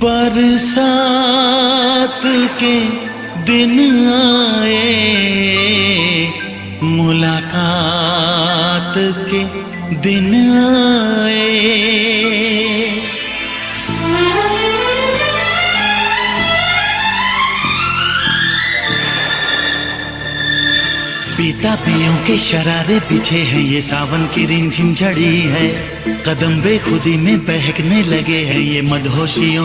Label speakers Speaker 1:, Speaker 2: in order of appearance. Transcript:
Speaker 1: बरसात के दिन आए, मुलाकात के दिन आए। पीता पियों के शरारे पीछे हैं, ये सावन की रिमझिम झड़ी है। कदम बेखुदी में बहकने लगे हैं, ये मदहोशियों